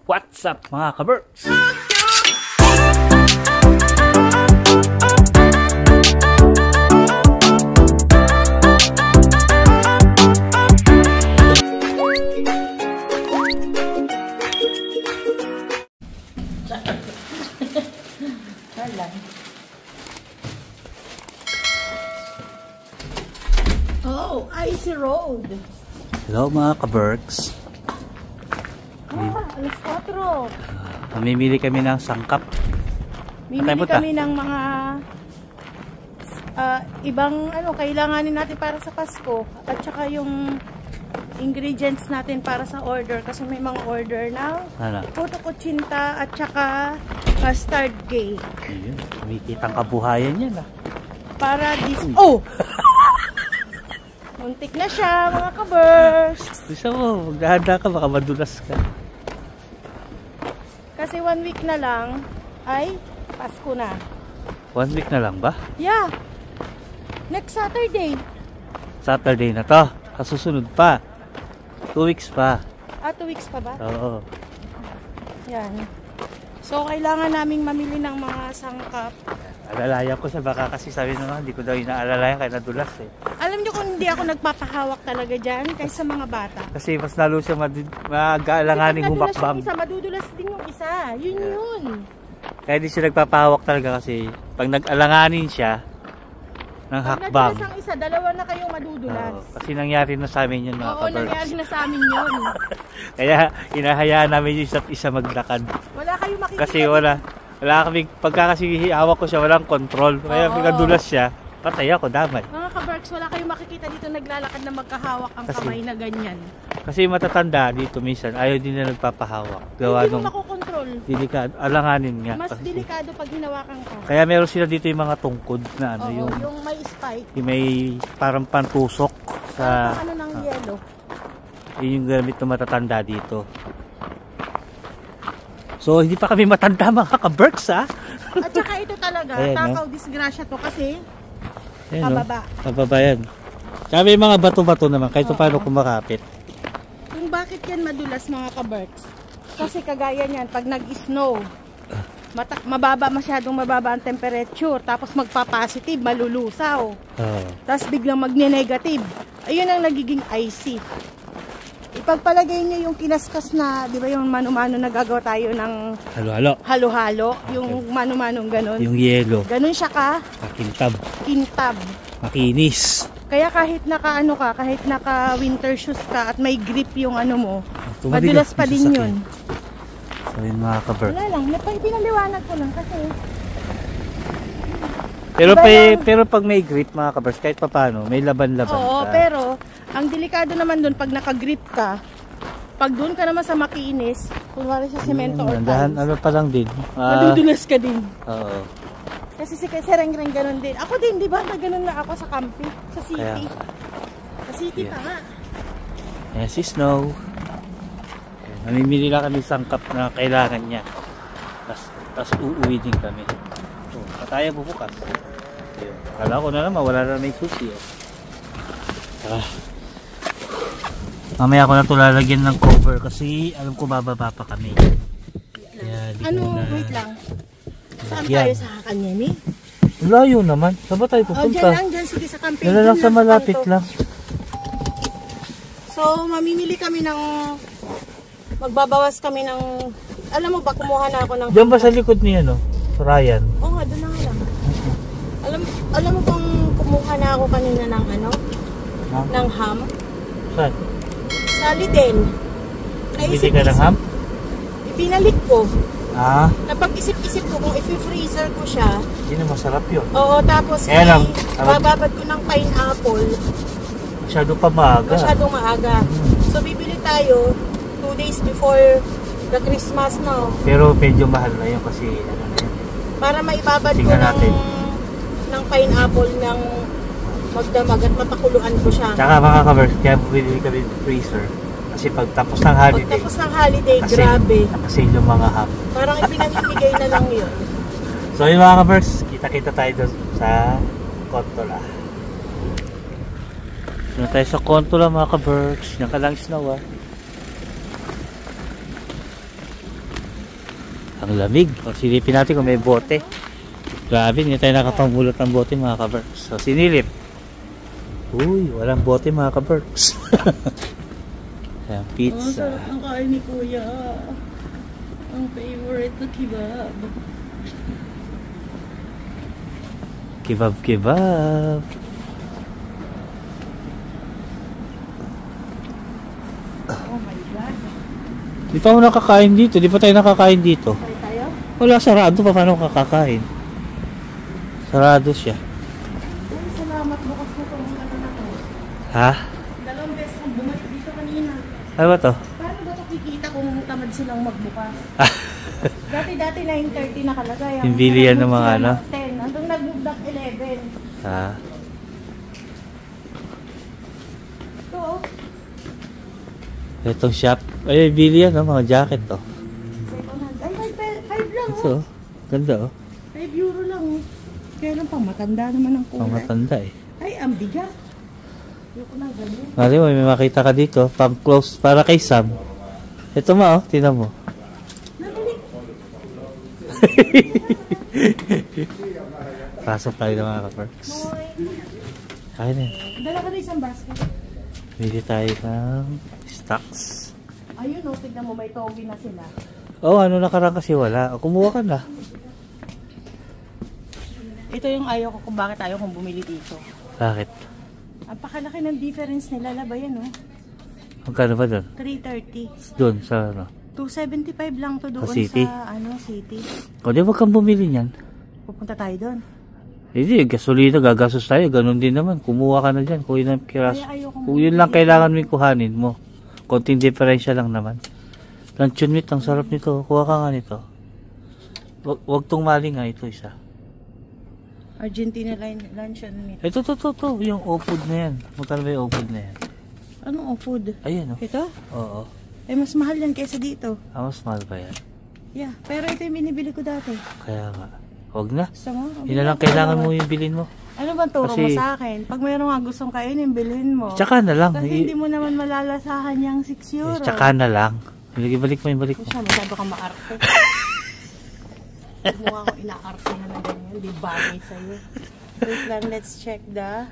What's up mga ka-Berks? Oh, icy road. Hello mga ka-Berks. Alas 4. Mamimili kami ng sangkap. Mimili kami ng mga ibang kailanganin natin para sa Pasko. At saka yung ingredients natin para sa order. Kasi may mga order ng puto kutsinta at saka custard cake. Ayun, kumikitang kabuhayan yan Para Oh! Muntik na siya mga ka-Berks. Gusto mo, maghahanda ka, baka madulas ka. Kasi 1 week na lang ay Pasko na. 1 week na lang ba? Yeah. Next Saturday. Saturday na to. Kasusunod pa. 2 weeks pa. 2 weeks pa ba? Oo. Yan. So, kailangan naming mamili ng mga sangkap. Alalayan ko siya, baka kasi sabi naman, hindi ko daw inaalalayan kaya nadulas eh. Alam niyo kung hindi ako nagpapahawak talaga dyan kaysa mga bata. Kasi mas lalo siya mag-aalanganing humakbang. Isa, madudulas din yung isa. Yun. Kaya di siya nagpapahawak talaga kasi pag nag-alanganin siya ng hakbang. Pag nadulas ang isa, dalawa na kayong madudulas. Kasi nangyari na sa amin yun mga Oo, ka-Berks. nangyari na sa amin yun. Kaya hinahayaan namin yung isa't isa maglakad. Wala kayong makikita. Kasi wala kami, pagka kasi hawak ko siya, walang control. Kaya pagkadulas siya, patay ako, damay. Mga ka-Berks, wala kayong makikita dito naglalakad na magkahawak ang kamay na ganyan. Kasi matatanda dito minsan, ayaw din na nagpapahawak. Gawa hindi nung mo makokontrol. Delikado, alanganin nga. Mas delikado pag hinawakan ka. Kaya meron sila dito yung mga tungkod na yung may spike. Yung may parang pantusok sa ng yelo. Yun yung gamit ng matatanda dito. So, hindi pa kami matanda mga ka-Berks At saka ito talaga, takaw disgrasya to kasi pababa. Pababa yan. Tsaka may mga bato-bato naman, kahit paano kumakapit. Kung bakit yan madulas mga ka-Berks? Kasi kagaya niyan, pag nag-snow, masyadong mababa ang temperature, tapos magpa-positive, malulusaw. Tapos biglang magne-negative. Ayun ang nagiging icy. Ipagpalagay niyo yung kinaskas na, di ba yung mano-mano nagagawa tayo ng halo-halo, yung mano-manong ganun. Yung yelo. Ganun siya kintab. Makinis. Kaya kahit kahit naka winter shoes ka at may grip yung mo, madulas pa din yun. So yun mga ka-Berks. Wala lang, pinaliwanag ko lang kasi. Pero pag may grip mga ka-Berks, kahit paano, may laban-laban Oo, ka. pero ang delikado naman doon pag naka-grip ka, pag doon ka naman sa makinis, kunwari sa semento or tiles, pa lang din. madudulas ka din. Oo. Kasi si Rengreng ganun din. Ako din, di ba? Ganun na ako sa camping, sa city. Sa city pa nga. Ayan si Snow. Namimili lang kami sangkap na kailangan niya. Tapos uuwi din kami. Pataya bubukas. Kala ko na naman, wala na may susi. Mamaya ko na ito lalagyan ng cover kasi alam ko bababa pa kami. Wait lang. Saan tayo sa Hakanyemi? Layo naman. Saan ba tayo pupunta? Dyan. Sige sa camping. Dyan lang sa malapit lang. So, mamimili kami ng magbabawas kami ng alam mo ba, kumuha na ako ng Diyan ba sa likod niya, Ryan? Oo nga, doon na nga lang. Alam mo bang kumuha na ako kanina ng ng ham? Saan? Sa Lidl. Bili ka ng ham? Pinalik ko. Napag-isip-isip ko kung i-freezer ko siya. Hindi na masarap yun. Oo, tapos bababad ko ng pineapple. Masyado pa maaga. Masyadong maaga. So bibili tayo 2 days before the Christmas Pero medyo mahal na yun kasi para maibabad ko ng pineapple ng magdamag at mapakuluan ko siya. Tsaka mga ka-Berks, kaya bumili kami ng freezer. Kasi pagtapos ng holiday, grabe. Nakasale yung mga ham. Parang ipinamimigay na lang yun. So yung mga ka-Berks, kita-kita tayo doon sa Contola. Doon tayo sa Contola mga ka-Berks. Yan ka lang Snow Ang lamig. O, silipin natin kung may bote. Grabe, hindi tayo nakapambulot ng bote mga ka-Berks. So, sinilip. Uy, walang bote mga ka-Berks. Ayan, pizza. Ang sarap ng kain ni Kuya. Ang favorite na kebab. Kebab. Oh my God. Di pa ako nakakain dito. Di pa tayo nakakain dito. Kaya tayo? Wala, sarado pa. Paano kakakain? Sarado siya. Uy, salamat. Bukas mo itong ano na to. Ha? 2 beses kang bumalik dito kanina. Ano ba to? Paano ba ito kikita kung tamad silang magbukas? Dati 9:30 nakalagay. Yung bilihan ng mga ano? 10. Hanggang nag-move back 11. Ha? Ito oh. Itong shop. Ay, bili yan, mga jacket to. Second hand. Ay, 5 lang Ito, oh. ganda oh. 5 euro lang oh. Kaya lang pang matanda naman ang kulay. Pang matanda eh. Ay, ang bigat. Ayoko na ganyan. Mali mo, may makita ka dito. Pang close, para kay Sam. Ito ma oh, tinan mo. Nabalik. Pasok tayo ng mga ka-Berks. Moy. Ayun eh. Dala ka na isang basket. Bili tayo ng stocks. Ayun oh, tignan mo may togi na sila. Oh, ano nakarang kasi wala. Kumuha ka na. Ito yung ayaw ko kung bakit ayaw kong bumili dito. Bakit? Ang pakalaki ng difference nila, laba yan oh. Magkano ba doon? 330. Doon sa ano? 275 lang to doon City? sa ano, city. O di wag kang bumili niyan. Pupunta tayo doon. Hindi, gasolina, gagastos tayo. Ganon din naman. Kumuha ka na dyan. Kung yun ang kiras. Kaya ayoko Kung yun lang kailangan mo yung kuhanin mo. Konting diferensya lang naman. Luncheon meat, ang sarap nito. Kuha ka nga nito. Wag tong mali nga ito isa. Argentina luncheon meat. Ito, to. Yung O-food na yan. Magkano ba yung O-food na yan? Anong food? Ayan o. Ito? Oo. Eh, mas mahal yan kaysa dito. Mas mahal ba yan? Yeah, pero ito yung binibili ko dati. Kaya nga. Huwag na. Gusto mo? Yun na lang kailangan mo yung bilhin mo. Ano bang turo mo Kasi- sa akin? Pag mayroon nga gustong kainin, bilhin mo. Tsaka na lang. Kasi hindi mo naman malalasahan yung 6 euro. Tsaka na lang. Balik mo. Siya, masyado kang maarte. Huwag mo nga akong inaartehan na ganyan. Di bagay sa'yo. Wait lang, let's check the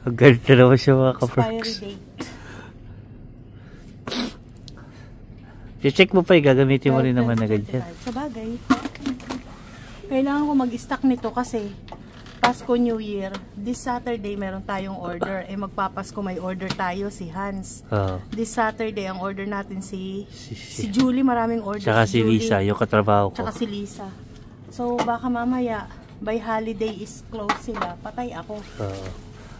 Ang ganda naman siya mga expiry ka-Berks. date. I-check mo pa gagamitin mo rin naman na ganyan. Sa bagay. Kailangan ko mag-stock nito kasi Pasko New Year. This Saturday meron tayong order. Eh magpapasko may order tayo si Hans. Oo. This Saturday ang order natin si Julie, maraming order. Tsaka si Julie. Lisa, yung katrabaho ko. Tsaka si Lisa. So baka mamaya by holiday is close sila. Patay ako. Oo.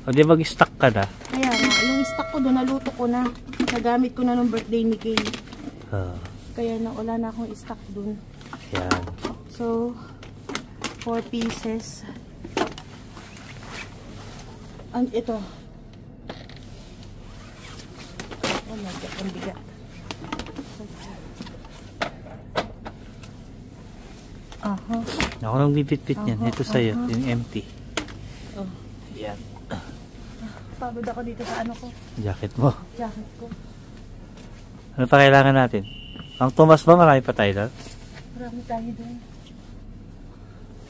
O di mag-stock ka na. Kaya nga, yung stock ko doon, naluto ko na. Nagamit ko na nung birthday ni Kay. Oo. Kaya na wala na akong stock doon. Yan. So, 4 pieces. Ang ito. Oh my God, ang bigat. Aha. Ako nang bibit-bit niyan. Ito sa'yo, yung empty. Oh. Yan. Pagod ako dito sa ano ko, Jacket mo. jacket ko. Ano pa kailangan natin? Ang Tomas ba? Marami pa tayo doon? Marami tayo doon.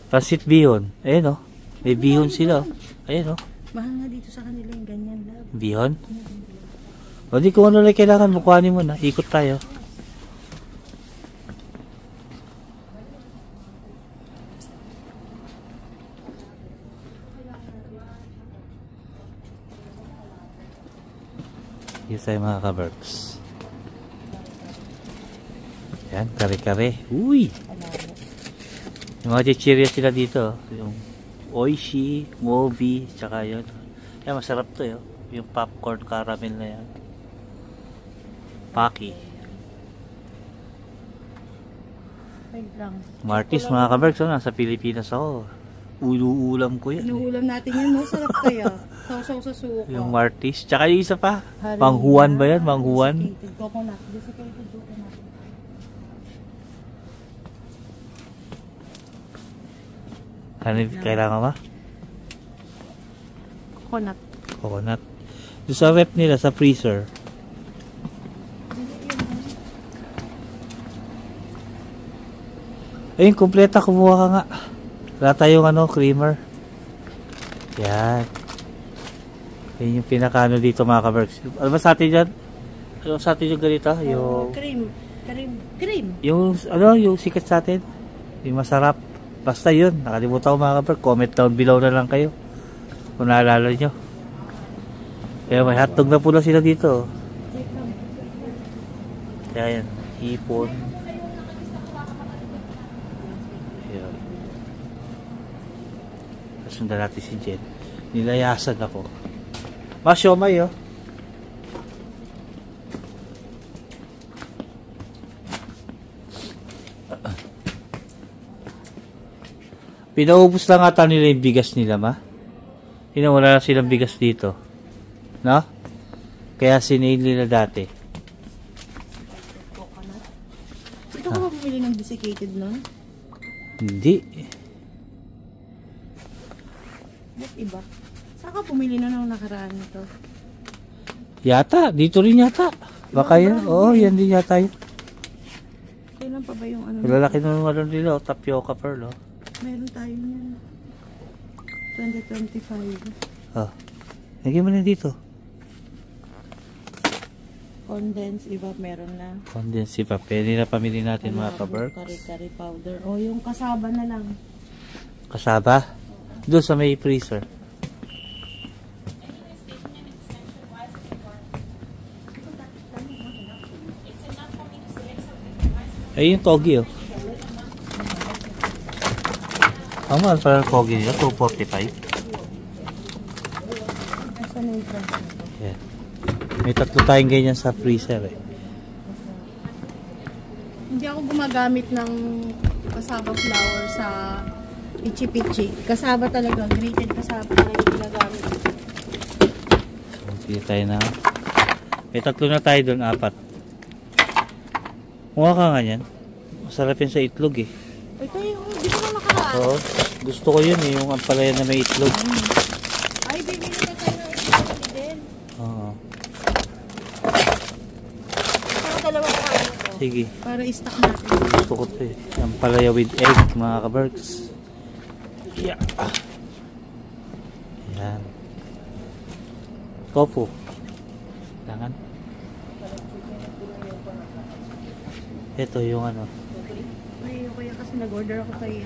Pasit bihon. Ayun o. May bihon sila. Ayun o. Mahal nga dito sa kanila yung ganyan, love. Bihon. O di kung ano lang kailangan mo, kuhanin mo na. Ikot tayo. Dito tayo mga ka-Berks. Yan, kare-kare. Uy! Yung mga chichirya sila dito. Yung Oishi, Mobi, tsaka yun. Yan, masarap to yun. Yung popcorn caramel na yan. Paki. Wait lang. Martis, mga ka-Berks, nasa Pilipinas ako. Ulam ko yan. Inuulam natin yan, no? Sarap kaya. Sausaw sa suka. Yung Martis. Tsaka yung isa pa. Manghuan ba yan? Manghuan? Desiccated coconut. Desiccated coconut. Ano kailangan ba? Coconut. Coconut. Doon sa rep nila, sa freezer. Ayun, kumpleta, kumuha ka nga. Wala tayong ano, creamer. Yan. Yan yung pinakano dito mga ka-Berks. Ano ba sa atin dyan? Ano sa atin yung ganito? Yung... Cream. Yung, ano, yung sikat sa atin. Yung masarap. Basta yun. Nakalimutan ko mga ka-Berks. Comment down below na lang kayo. Kung naalala nyo. Kaya may hotdog na pula sila dito. Kaya yan. Hipon. Ayan. Kasundan natin si Jen. Nilayasan ako. Mas siomay oh. Pinaubos lang ata nila yung bigas nila, ma. Wala na silang bigas dito. No? Kaya sinail nila dati. Ito ka ba bumili ng desiccated nun? Hindi. Ba't iba? Saan ka pumili na ng nakaraan nito? Yata. Dito rin yata. Baka yan. Oo, yan din yata yun. Kailan pa ba yung ano? Lalaki nung ano nila. Tapioca pearl. Oh. Meron tayo niyan. 2025. Oh. Lagyan mo na dito. Condensed evap meron na. Condensed pa. Pwede na pamili natin mga ka-Berks. Kari-kari powder. O yung kasaba na lang. Kasaba? Doon sa may freezer. Ay, yung togi oh. Ang mahal pala ng togi nila, 245. Asan na yung price nito? Yeah. May tatlo tayong ganyan sa freezer eh. Hindi ako gumagamit ng kasaba flour sa pichi-pichi. Kasaba talaga, grated kasaba talaga yung ginagamit. So, hindi tayo na. May tatlo na tayo doon, 4. Mukha ka nga yan. Masarap yun sa itlog eh. Ito yung, di ko na nakaraan. Oo. Gusto ko yun eh, yung ampalaya na may itlog. Ay, bibili na tayo ng itlog din. Oo. Para dalawa na kain ito. Sige. Para i-stock natin. Gusto ko ito eh. Ampalaya with egg, mga ka-Berks. Yeah. Yan. Tofu. Kailangan. Ito yung ano. Ay, okay kasi nag-order ako kay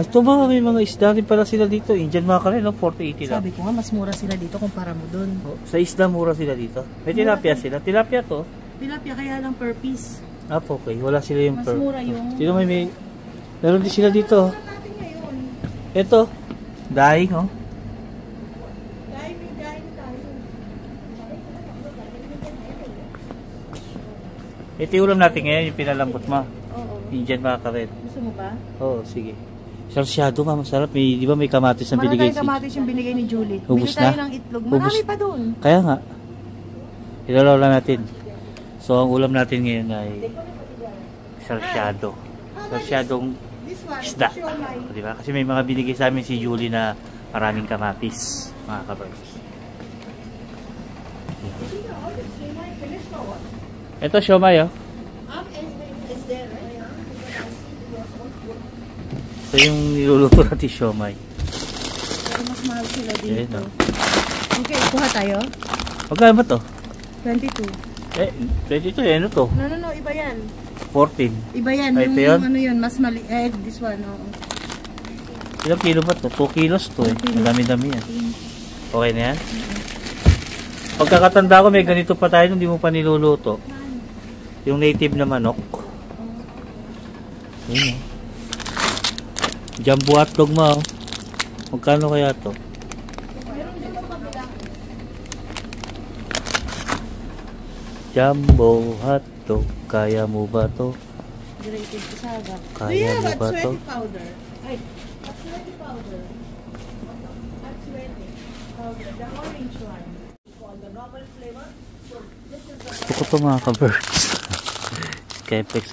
Ito ba? May mga isda rin pala sila dito. Indian mackerel, no? 480 lang. Sabi ko nga, mas mura sila dito kumpara mo dun. Oh, sa isda, mura sila dito. May tilapia sila. Tilapia to. Tilapia kaya lang per piece. Okay. Wala sila yung Mas mura yung... Sino may... Meron din sila dito. natin ngayon. Ito. Daing, oh. Dahil tayo. Ito yung ulam natin ngayon, yung pinalambot mo. Oo. Indian mackerel. Gusto mo ba? Oo, sige. Sarsyado ma, masarap. May, di ba may kamatis na binigay Marami tayong kamatis yung binigay ni Julie. Ubus Bili tayo na? ng itlog. Marami Ubus. pa dun. Kaya nga. Ilalaw lang natin. So, ang ulam natin ngayon ay sarsyado. Sarsyadong This one, isda. siomai. Di ba? Kasi may mga binigay sa amin si Julie na maraming kamatis. Mga ka-Berks. Ito, siomay, oh. Is there, Ito yung niluluto natin siomay. pero mas mahal sila dito. Ayan, oh. Okay, kuha tayo. Magkano ba to? 22. Ito, ano to? No, iba yan. 14. Iba yan. Ay, ito yung yun? ano yun, mas mali. This one, oo. Ilang kilo ba to? 2 kilos to eh. Ang dami-dami yan. Okay na yan? Pagkakatanda ko, may ganito pa tayo nung hindi mo pa niluluto. Yung native na manok. Yun, oh. Jumbo hotdog mo, oh. Magkano kaya to? Jumbo hotdog. Kaya mo ba to? Grated kasaba. Kaya mo ba to? Powder. Ay, Atsueti powder. Atsueti powder. The orange one. The normal flavor. Gusto ko to mga ka-Berks. Skyflex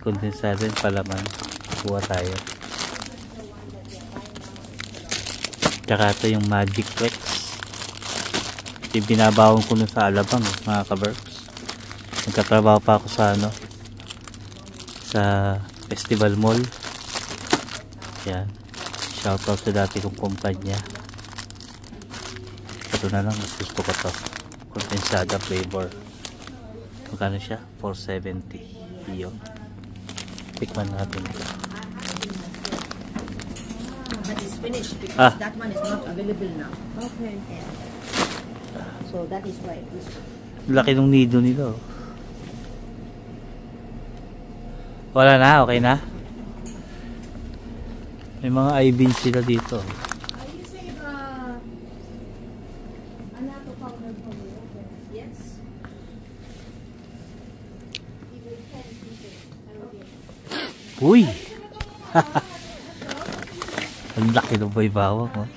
condensado yung palaman. Kuha tayo. Tsaka ito yung Magic Flex. Yung binabawang ko nun sa Alabang mga ka-Berks. Nagkatrabaho pa ako sa ano, sa Festival Mall. Yan. Shoutout sa dati kong kumpanya. Ito na lang, mas gusto ko to. Kondensada flavor. Magkano siya? 470. Iyo. Tikman natin ito. But it's finished because that one is not available now. Okay. Yeah. So that is why this one. Laki ng nido nila. Wala na, okay na. May mga I-beans sila dito. You say anato powder for me. Yes. Uy! Ang laki ng boy bawang, oh.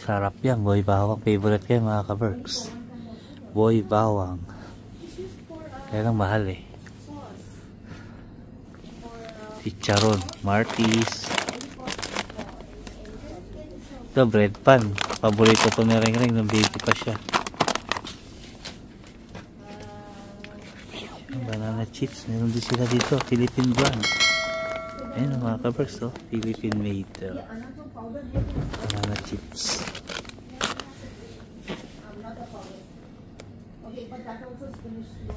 Sarap yan, boy bawang. Favorite kayo mga ka-Berks. Boy bawang. Kaya lang mahal eh. Chicharon, Martis. Ito, bread pan. Paborito ko ni Ring Ring nung baby pa siya. Banana chips. Meron din sila dito. Philippine brand. Ayan mga ka-Berks, oh. Philippine made. Banana chips.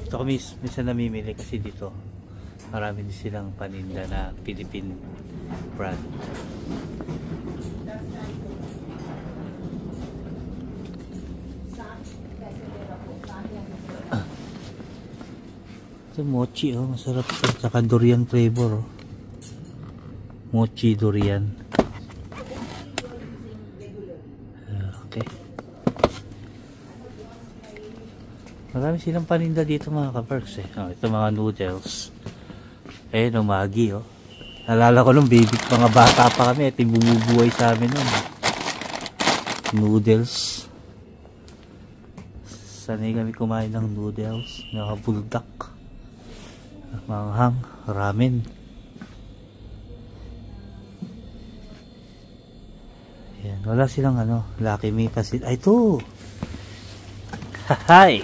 Ito kami minsan namimili kasi dito marami din silang paninda na Philippine brand. Ito mochi, oh, masarap ito. Saka durian flavor, oh. Mochi durian. Okay. Marami silang paninda dito mga ka-Berks eh. Oh, ito mga noodles. Eh, no, Maggi, oh. Nalala ko nung baby, mga bata pa kami. Ito yung bumubuhay sa amin nun. Noodles. Sanay kami kumain ng noodles. Naka-buldak. Manghang. Ramen. Yan. Wala silang Lucky Me Pasit. Ay, ito! Hahay!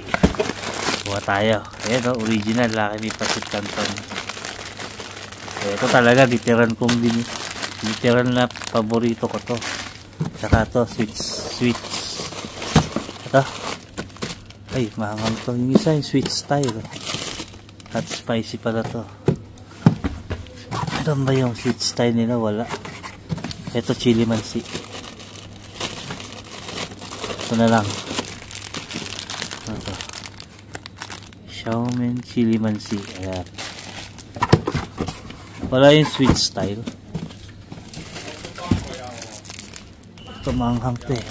Kuha tayo. Ayan, oh, original Lucky Me Pasit Canton. Ito talaga literal na paborito ko to. Saka to sweet. Ito. Ay, mahangang to. Yung isa yung sweet style. Hot spicy pala to. Ano ba yung sweet style nila? Wala. Ito chili mansi. Ito na lang. Ito. Xiaomen chili mansi. Ayan. Wala yung sweet style. Ito manghang to eh.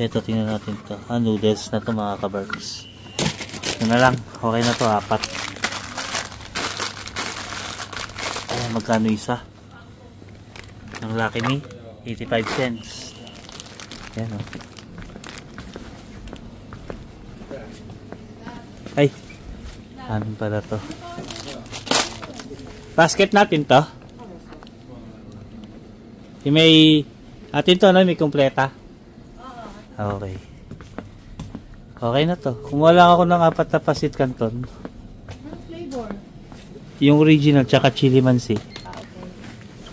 Ito, tingnan natin to. Noodles na to mga ka-Berks. Ito na lang. Okay na to, 4. Ayan, magkano isa? Ang Lucky Me, 85 cents. Ayan, oh. Ay, amin pala to. Basket natin to. Yung may atin to, may kompleta. Okay. Okay na to. Kumuha lang ako ng 4 na Pasit Canton. Anong flavor? Yung original tsaka chili mansi. Okay.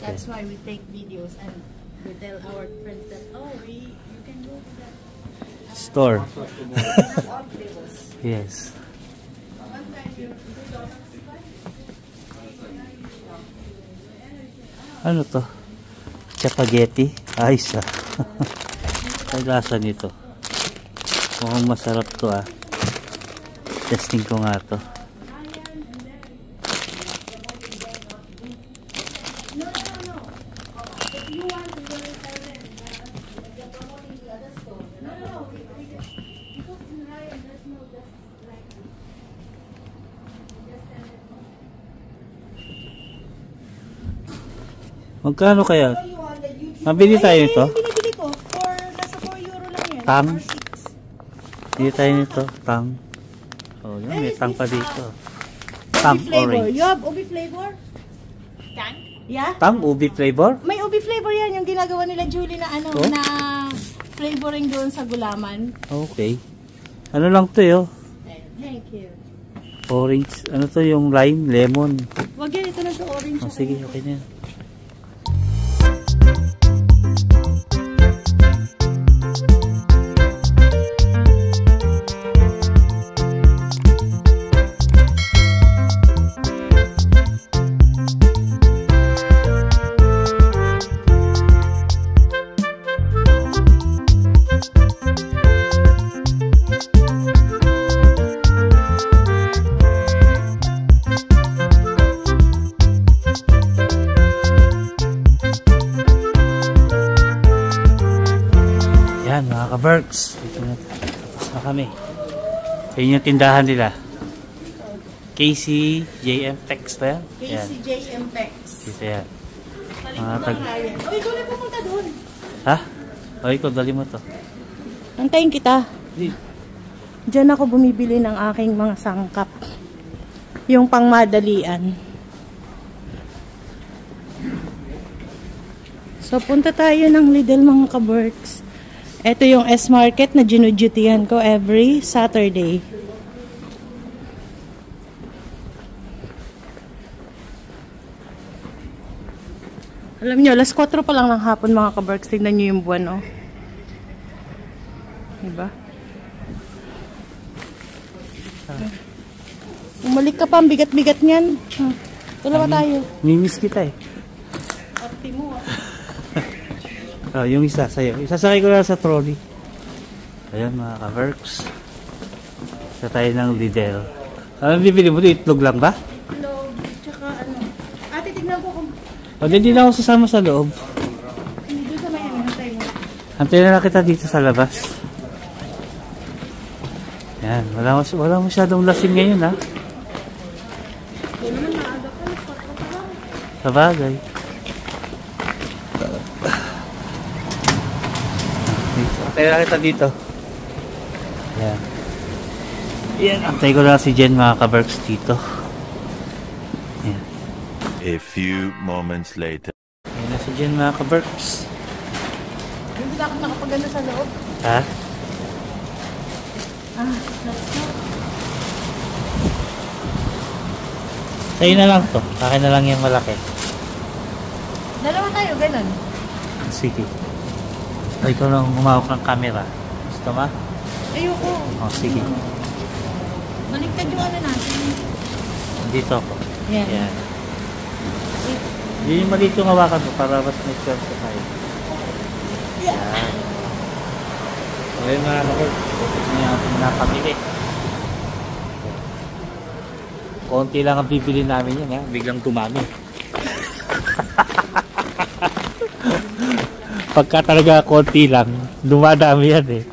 That's why we take videos and we tell our friends that you can go to that store. all flavors. Yes. Ano to? Spaghetti? Ayos ah. Ay lasa nito. Mukhang masarap to ah. Testing ko nga to. Magkano kaya? Mabili tayo nito? Binibili ko. Nasa 4 euro lang yan. Tang? Or 6. Bili tayo nito. Tang. Oh, yun. May tang pa dito. Tang orange. You have ubi flavor? Tang? Yeah? Tang ubi flavor? May ubi flavor yan. Yung ginagawa nila Julie na na flavoring doon sa gulaman. Okay. Ano lang to yun? Thank you. Orange. Ano to yung lime? Lemon. Wag yan, ito na sa orange. Oh, sige, okay na yan. Yan mga ka-Berks, dito na, tapos na kami. Ayun yung tindahan nila. KCJM Tex ba yan? KCJM Pex. Dito yan. Mga Uy, ikaw na pupunta doon. Ha? O ikaw, dali mo to. Antayin kita. Di. Diyan ako bumibili ng aking mga sangkap. Yung pangmadalian. So, punta tayo ng Lidl mga ka-Berks. Ito yung S-Market na ginudutihan ko every Saturday. Alam nyo, alas 4 pa lang ng hapon mga ka-Berks. Tignan nyo yung buwan, oh. Diba? Umalik ka pa, ang bigat-bigat niyan. Dalawa tayo. Mimiss kita eh. Party mo, ah. Oh, yung isa sa'yo. Isasakay ko lang sa trolley. Ayan mga ka-Berks. Sa tayo ng Lidl. Ano bibili mo? Itlog lang ba? Loob, tsaka ano. Ate, tignan ko kung... O, hindi na ako sasama sa loob. Hindi doon sa may ano, hantay mo. Antayin na lang kita dito sa labas. Yan. Wala masyadong lasing ngayon ha. Ito naman maaga pa, nagpatro pa lang. Sa bagay. Antayin na kita dito. Yan. Yan. Antayin ko lang si Jen mga ka-Berks dito. Yan. A few moments later. Yan na si Jen mga ka-Berks. Hindi na ako nakapaganda sa loob. Ha? Let's go. Sa'yo na lang to. Akin na lang yung malaki. Dalawa tayo, ganun. Sige. O, ikaw lang umawak ng camera. Gusto ma? Ayoko. O, sige. Baliktad yung ano natin. Dito ako. Yan. Yan. Yun yung maliit yung hawakan mo para mas may swerte tayo. Yan. O, yun mga kapag. Ito na yung pinapamili. Konti lang ang bibili namin yan ha. Biglang dumami. Pagka talaga konti lang, dumadami yan eh.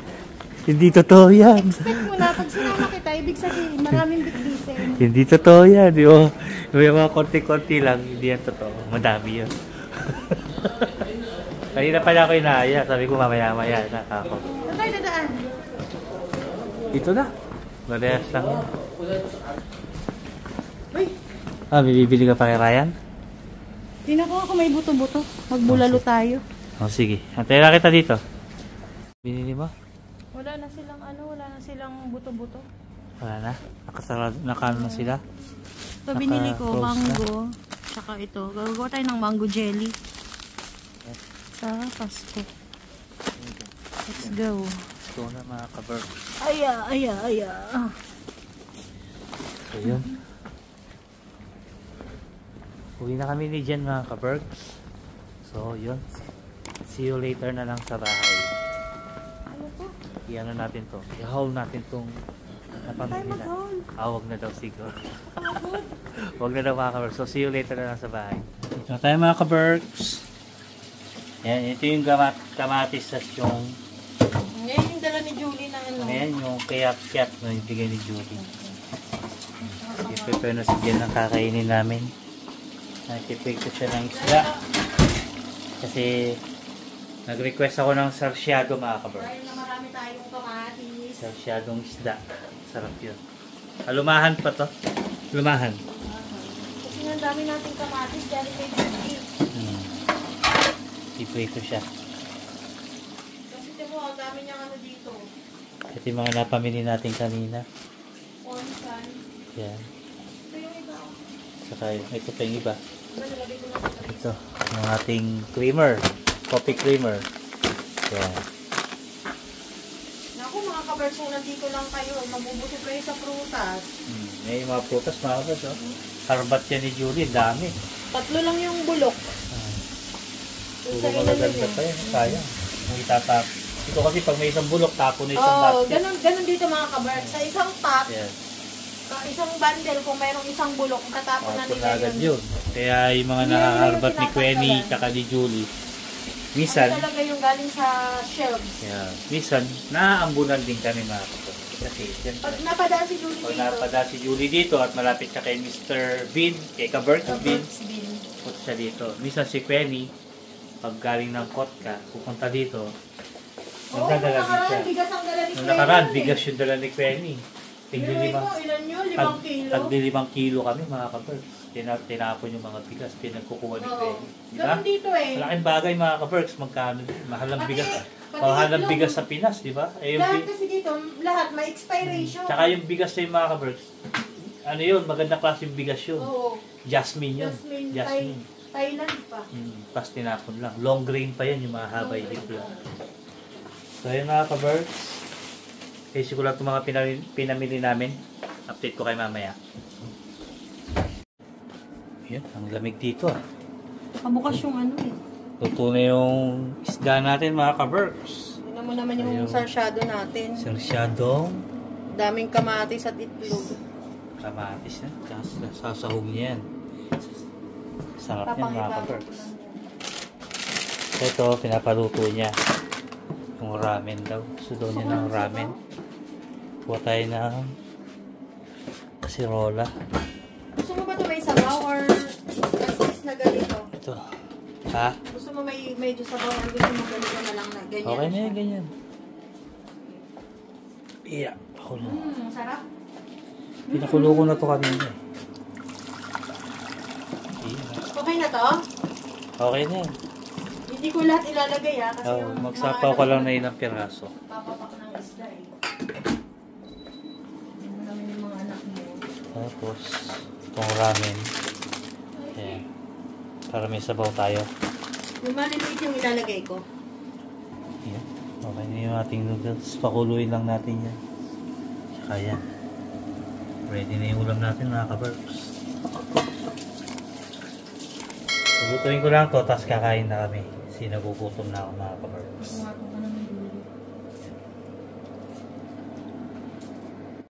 Hindi totoo yan. Expect mo na, pag sinama kita, ibig sabihin, maraming bitbitin. Hindi totoo yan. Oh. May mga konti-konti lang, hindi yan totoo. Madami yan. Kanina pala ako inaaya. Sabi ko mamaya-maya na ako. Saan tayo dadaan? Ito na. Marehas lang yan. Uy, Bibili ka pa kay Ryan? tingnan ko ako may buto-buto. Magbulalo tayo. O sige. Antayin na kita dito. Binili mo? Wala na silang buto-buto. Wala na. Nakano na sila. So, binili ko Naka-close na. mango. Tsaka ito. Gagawa tayo ng mango jelly. Yes. Sa Pasko. Let's go. Ito na mga ka-Berks. Aya. So yun. Uwi na kami ni Jen mga ka-Berks. So yun. See you later na lang sa bahay. Ano po? I-ano natin to. I-haul natin tong napamili na. mag-haul? Wag na daw siguro. Wag na daw mga ka-Berks. So see you later na lang sa bahay. Ito tayo mga ka-Berks. Yan, ito yung kamatis at yung Ngayon yung dala ni Julie na ano. ayan, yung kiyat-kiyat na ibigay ni Judy. I-prepare na si Jen ang kakainin namin. Nakipig ko siya ng isda. Kasi nag-request ako ng sarsyado mga ka-Berks. Dahil na marami tayong kamatis. Sarsyadong isda. Sarap yun. Lumahan pa to. Lumahan. Kasi nga dami nating kamatis dahil kay Julie. I-play ko siya. Kasi ito mo, ang dami niyang ano dito. Ito yung mga napamili natin kanina. Onsan. Yan. Ito yung iba. Saka ito pa yung iba. Diba, nalagay ko na sa tabi. Ito, yung ating creamer. Coffee creamer. Yan. Naku, mga kabarso, nandito lang kayo. Mabubusog kayo sa prutas. May mga prutas, mga kabars, oh. Harbat yan ni Julie, dami. 3 lang yung bulok. Doon sa Puro ilalim magaganda eh. pa yan, sayang. Kung itatap. Ito kasi pag may isang bulok, tapo na isang Oo, basket. ganun dito mga kabarso. Sa isang pot, Yan. isang bundle, kung mayroong isang bulok, tatapon na Tapo nila na agad yun. yun. Kaya yung mga Hindi na nakaharbat nila ni Quenny, tinatanggalan. tsaka ni Julie, minsan, Ano talaga yung galing sa shelves. yeah, minsan, naaambunan din kami mga kapatid. Kasi, yan. Pag napadaan si Julie Pag dito, napada si Julie dito at malapit siya kay Mr. Bean, kay Kabert Bean, Burt's Bean. punta siya dito. Minsan si Quenny, pag galing ng Kotka, pupunta dito, Oo, magdadala din siya. nakaraan, bigas ang dala ni Nung nakaraan, Quenny. bigas yung dala ni Quenny. Tigli Pero limang, ikaw, ilan yun? 5 kilo? tagli 5 kilo kami mga kaberks. Tinapon yung mga bigas, pinagkukuha ni Oo. Quenny. Diba? Ganun dito eh. Malaking bagay mga kaberks, magkano, mahal ang bigas. Pati Mahal ang itlog. bigas sa Pinas, di ba? Eh, yung, Lahat kasi dito, lahat may expiration. tsaka yung bigas na yung mga kaberks, ano yun, maganda klase yung bigas yun. Oo. Jasmine yun. Jasmine, Thailand pa. Pas tinapon lang. Long grain pa yan, yung mga habay dip lang. So yun mga ka-birds. Kasi ko lang itong mga pinamili namin. Update ko kayo mamaya. Yan, ang lamig dito ah. Pabukas yung ano eh. Luto na yung isda natin mga ka-birds. Tignan mo naman yung Ayun. sarsyado natin. Sersyadong Daming kamatis at itlog. kamatis na. Sasahog niya yan. Sarap yan mga ka-birds. So ito, pinapaluto niya. Yung ramen daw. Gusto daw niya ng ramen. Kuha tayo ng kasirola. Gusto mo ba ito may sabaw or as na ganito? Ito. Ha? Gusto mo may medyo sabaw or gusto mo ganito na lang na ganyan? Okay na yan, ganyan. Iya. Ako na. Sarap. Pinakulo ko na to kanina eh. Iya. Okay na to? Okay na yan. Hindi ko lahat ilalagay ha. Kasi Oh, yung magsapaw mga ka ano lang ko, na ilang piraso. papapak ng isda eh. Yan mo naman yung mga anak mo. Tapos, itong ramen. Ayan. Para may sabaw tayo. Yung maliliit yung ilalagay ko. Ayan. Okay na yung ating noodles. Pakuluin lang natin yan. Tsaka yan. Ready na yung ulam natin mga ka-birds. Lutuin ko lang to, tapos kakain na kami. Sinagugutom na ako mga ka-birds. Gusto nga itong